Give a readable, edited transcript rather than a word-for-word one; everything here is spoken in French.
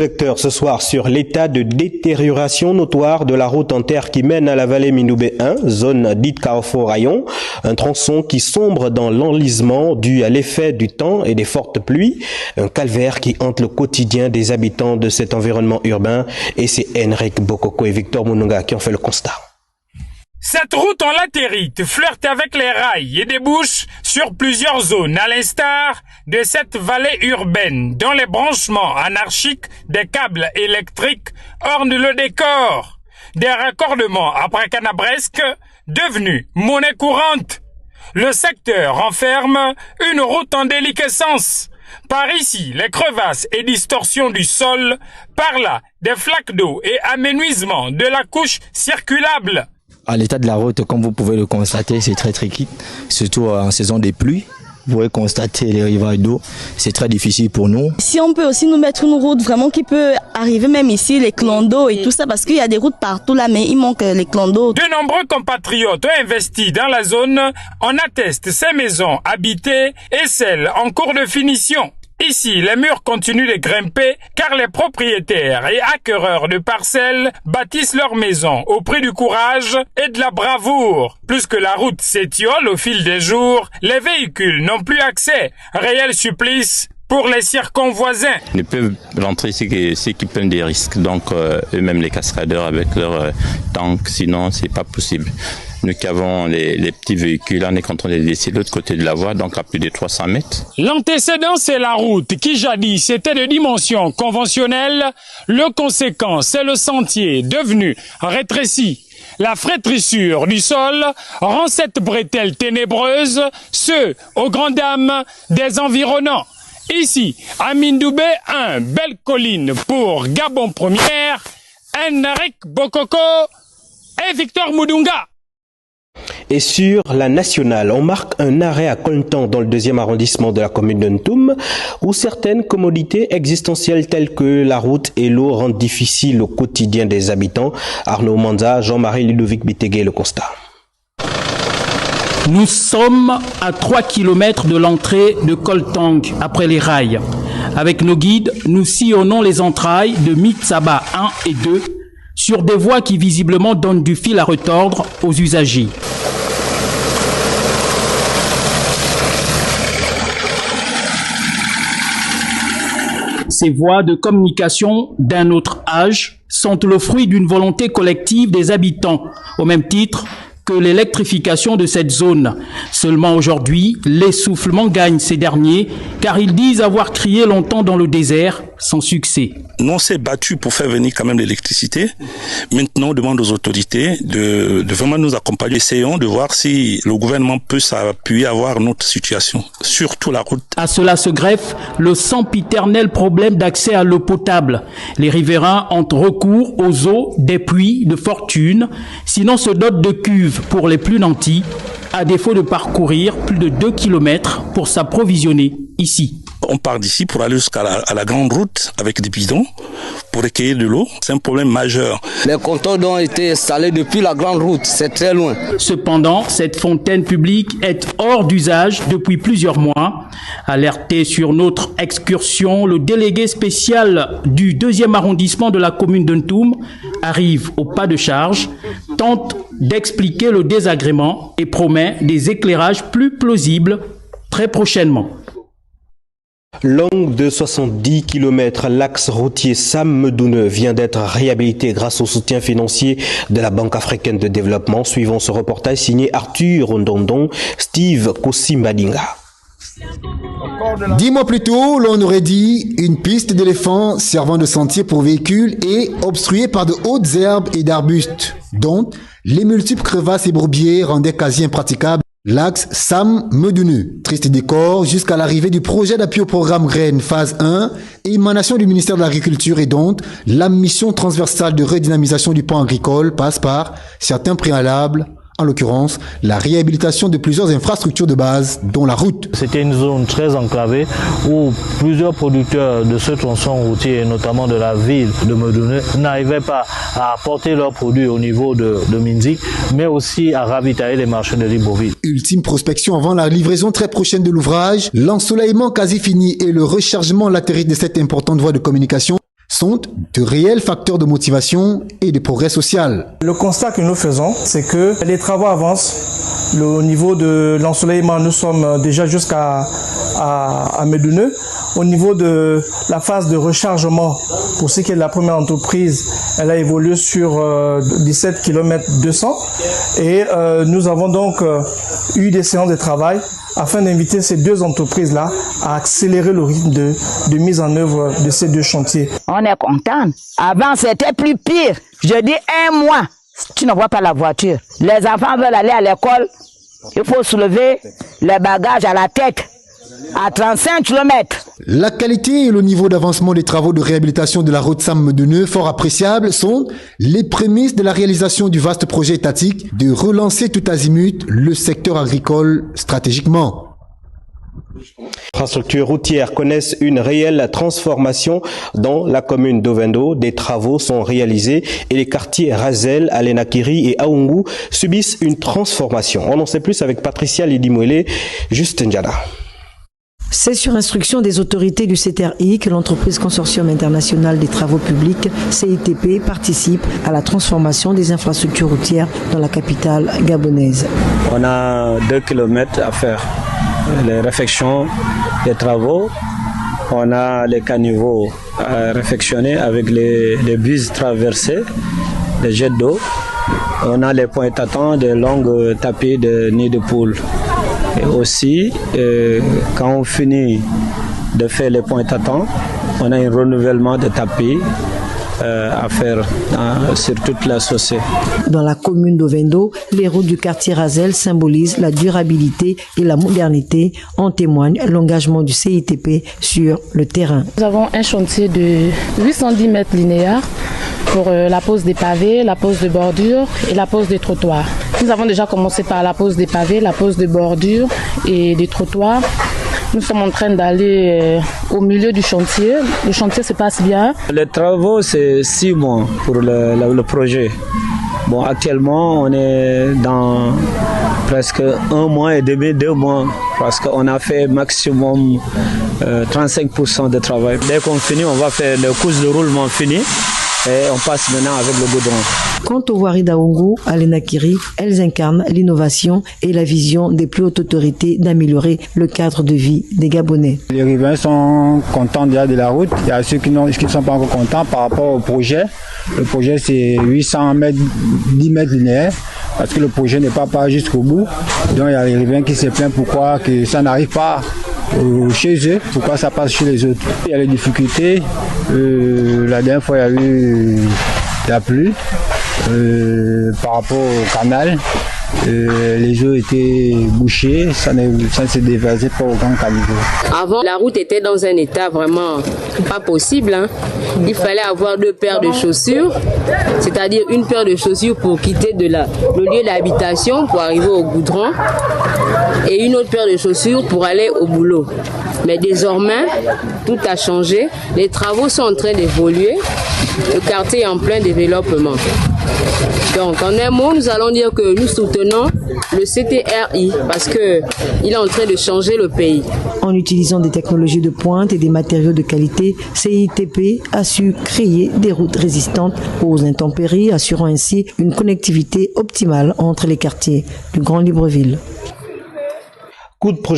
Projecteur ce soir sur l'état de détérioration notoire de la route en terre qui mène à la vallée Mindoubé 1, zone dite Carrefour Rayon, un tronçon qui sombre dans l'enlisement dû à l'effet du temps et des fortes pluies, un calvaire qui hante le quotidien des habitants de cet environnement urbain, et c'est Henrik Bokoko et Victor Mununga qui ont fait le constat. Cette route en latérite flirte avec les rails et débouche sur plusieurs zones, à l'instar de cette vallée urbaine dont les branchements anarchiques des câbles électriques ornent le décor. Des raccordements après Canabresque devenus monnaie courante. Le secteur renferme une route en déliquescence. Par ici, les crevasses et distorsions du sol, par là, des flaques d'eau et amenuisement de la couche circulable. À l'état de la route, comme vous pouvez le constater, c'est très tricky, surtout en saison des pluies. Vous pouvez constater les rivages d'eau, c'est très difficile pour nous. Si on peut aussi nous mettre une route vraiment qui peut arriver même ici, les clans d'eau et tout ça, parce qu'il y a des routes partout là, mais il manque les clans d'eau. De nombreux compatriotes ont investi dans la zone, on atteste ces maisons habitées et celles en cours de finition. Ici, les murs continuent de grimper car les propriétaires et acquéreurs de parcelles bâtissent leurs maisons au prix du courage et de la bravoure. Plus que la route s'étiole au fil des jours, les véhicules n'ont plus accès. Réel supplice pour les circonvoisins. Ils ne peuvent rentrer ici que ceux qui prennent des risques, donc eux-mêmes les cascadeurs avec leurs tanks, sinon c'est pas possible. Nous qui avons les petits véhicules, on est content de les laisser de l'autre côté de la voie, donc à plus de 300 mètres. L'antécédent, c'est la route qui jadis était de dimension conventionnelle. Le conséquent, c'est le sentier devenu rétréci. La flétrissure du sol rend cette bretelle ténébreuse, ce aux grandes dames des environnants. Ici, à Mindoubé 1, belle colline pour Gabon Première, Henrik Bokoko et Victor Mununga. Et sur la nationale, on marque un arrêt à Koltan dans le 2e arrondissement de la commune de Ntoum, où certaines commodités existentielles telles que la route et l'eau rendent difficile au quotidien des habitants. Arnaud Manza, Jean-Marie Ludovic Bitégué, le constat. Nous sommes à 3 km de l'entrée de Koltang, après les rails. Avec nos guides, nous sillonnons les entrailles de Mitsaba 1 et 2, sur des voies qui visiblement donnent du fil à retordre aux usagers. Ces voies de communication d'un autre âge sont le fruit d'une volonté collective des habitants, au même titre que l'électrification de cette zone. Seulement aujourd'hui, l'essoufflement gagne ces derniers, car ils disent avoir crié longtemps dans le désert, sans succès. Nous, on s'est battu pour faire venir quand même l'électricité. Maintenant, on demande aux autorités de vraiment nous accompagner. Essayons de voir si le gouvernement peut s'appuyer à voir notre situation, surtout la route. À cela se greffe le sempiternel problème d'accès à l'eau potable. Les riverains ont recours aux eaux des puits de fortune, sinon se dotent de cuves pour les plus nantis, à défaut de parcourir plus de 2 km pour s'approvisionner ici. On part d'ici pour aller jusqu'à la grande route avec des bidons pour recueillir de l'eau. C'est un problème majeur. Les compteurs ont été installés depuis la grande route, c'est très loin. Cependant, cette fontaine publique est hors d'usage depuis plusieurs mois. Alerté sur notre excursion, le délégué spécial du 2e arrondissement de la commune de Ntoum arrive au pas de charge, tente d'expliquer le désagrément et promet des éclairages plus plausibles très prochainement. Longue de 70 km, l'axe routier Sam Medoune vient d'être réhabilité grâce au soutien financier de la Banque africaine de développement. Suivant ce reportage signé Arthur Ondondon, Steve Kosimbadinga. 10 mois plus tôt, l'on aurait dit une piste d'éléphants servant de sentier pour véhicules et obstruée par de hautes herbes et d'arbustes, dont les multiples crevasses et bourbiers rendaient quasi impraticable l'axe Sam Medoune. Triste décor jusqu'à l'arrivée du projet d'appui au programme Graines phase 1, émanation du ministère de l'Agriculture, et dont la mission transversale de redynamisation du pan agricole passe par certains préalables, en l'occurrence la réhabilitation de plusieurs infrastructures de base, dont la route. C'était une zone très enclavée où plusieurs producteurs de ce tronçon routier, notamment de la ville de Medoune, n'arrivaient pas à apporter leurs produits au niveau de Minzik, mais aussi à ravitailler les marchés de Libreville. Ultime prospection avant la livraison très prochaine de l'ouvrage, l'ensoleillement quasi fini et le rechargement latérite de cette importante voie de communication sont de réels facteurs de motivation et de progrès social. Le constat que nous faisons, c'est que les travaux avancent. Au niveau de l'ensoleillement, nous sommes déjà jusqu'à Médouneux. Au niveau de la phase de rechargement, pour ce qui est de la première entreprise, elle a évolué sur 17 km 200. Et nous avons donc eu des séances de travail afin d'inviter ces deux entreprises-là à accélérer le rythme de mise en œuvre de ces deux chantiers. On est content. Avant, c'était plus pire. Je dis 1 mois, tu ne vois pas la voiture. Les enfants veulent aller à l'école. Il faut soulever les bagages à la tête à 35 km. La qualité et le niveau d'avancement des travaux de réhabilitation de la route Sam-Médouneux, fort appréciables, sont les prémices de la réalisation du vaste projet étatique de relancer tout azimut le secteur agricole stratégiquement. Les infrastructures routières connaissent une réelle transformation dans la commune d'Ovendo. Des travaux sont réalisés et les quartiers Razel, Alenakiri et Aoungu subissent une transformation. On en sait plus avec Patricia Lidimouele, juste Ndjada. C'est sur instruction des autorités du CTRI que l'entreprise Consortium International des Travaux Publics, CITP, participe à la transformation des infrastructures routières dans la capitale gabonaise. On a 2 km à faire. Les réfections des travaux, on a les caniveaux à réfectionner avec les buses traversées, les jets d'eau. On a les points tâtons, des longues tapis de nids de poules. Et aussi, quand on finit de faire les points tâtons, on a un renouvellement de tapis à faire sur toute la chaussée. Dans la commune d'Ovendo, les routes du quartier Razel symbolisent la durabilité et la modernité. En témoigne l'engagement du CITP sur le terrain. Nous avons un chantier de 810 mètres linéaires pour la pose des pavés, la pose de bordure et la pose des trottoirs. Nous avons déjà commencé par la pose des pavés, la pose de bordure et des trottoirs. Nous sommes en train d'aller au milieu du chantier. Le chantier se passe bien. Les travaux, c'est 6 mois pour le projet. Bon, actuellement, on est dans presque 1 mois et demi, 2 mois, parce qu'on a fait maximum 35% de travail. Dès qu'on finit, on va faire le couche de roulement fini. Et on passe maintenant avec le goudron. Quant aux voiries d'Aoungu, Alenakiri, elles incarnent l'innovation et la vision des plus hautes autorités d'améliorer le cadre de vie des Gabonais. Les riverains sont contents déjà de la route. Il y a ceux qui ne sont pas encore contents par rapport au projet. Le projet, c'est 800 mètres, 10 mètres linéaires, parce que le projet n'est pas jusqu'au bout. Donc il y a les riverains qui se plaignent pourquoi que ça n'arrive pas chez eux, pourquoi ça passe chez les autres. Il y a les difficultés. La dernière fois, il y a eu la pluie par rapport au canal. Les eaux étaient bouchées, ça ne se déversait pas au grand caniveau. Avant, la route était dans un état vraiment pas possible. Il fallait avoir 2 paires de chaussures, c'est-à-dire une paire de chaussures pour quitter le lieu d'habitation pour arriver au goudron et une autre paire de chaussures pour aller au boulot. Mais désormais, tout a changé. Les travaux sont en train d'évoluer. Le quartier est en plein développement. Donc, en un mot, nous allons dire que nous soutenons le CTRI parce qu'il est en train de changer le pays. En utilisant des technologies de pointe et des matériaux de qualité, CITP a su créer des routes résistantes aux intempéries, assurant ainsi une connectivité optimale entre les quartiers du Grand Libreville. Coup de projet.